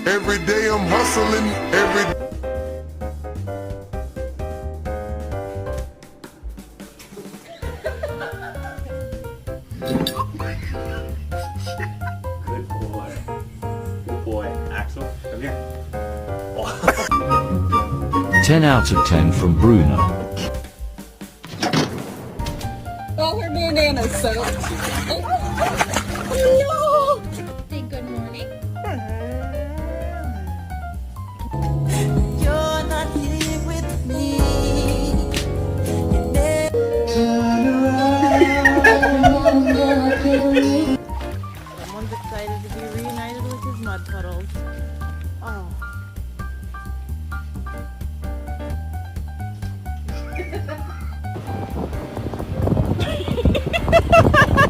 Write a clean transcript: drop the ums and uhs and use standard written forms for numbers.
Every day I'm hustling, every Good boy. Good boy. Axel, come here. 10 out of 10 from Bruno. All her bananas soaked. Oh no! Say good morning. You're not here with me. Someone's excited to be reunited with his mud puddles. Oh.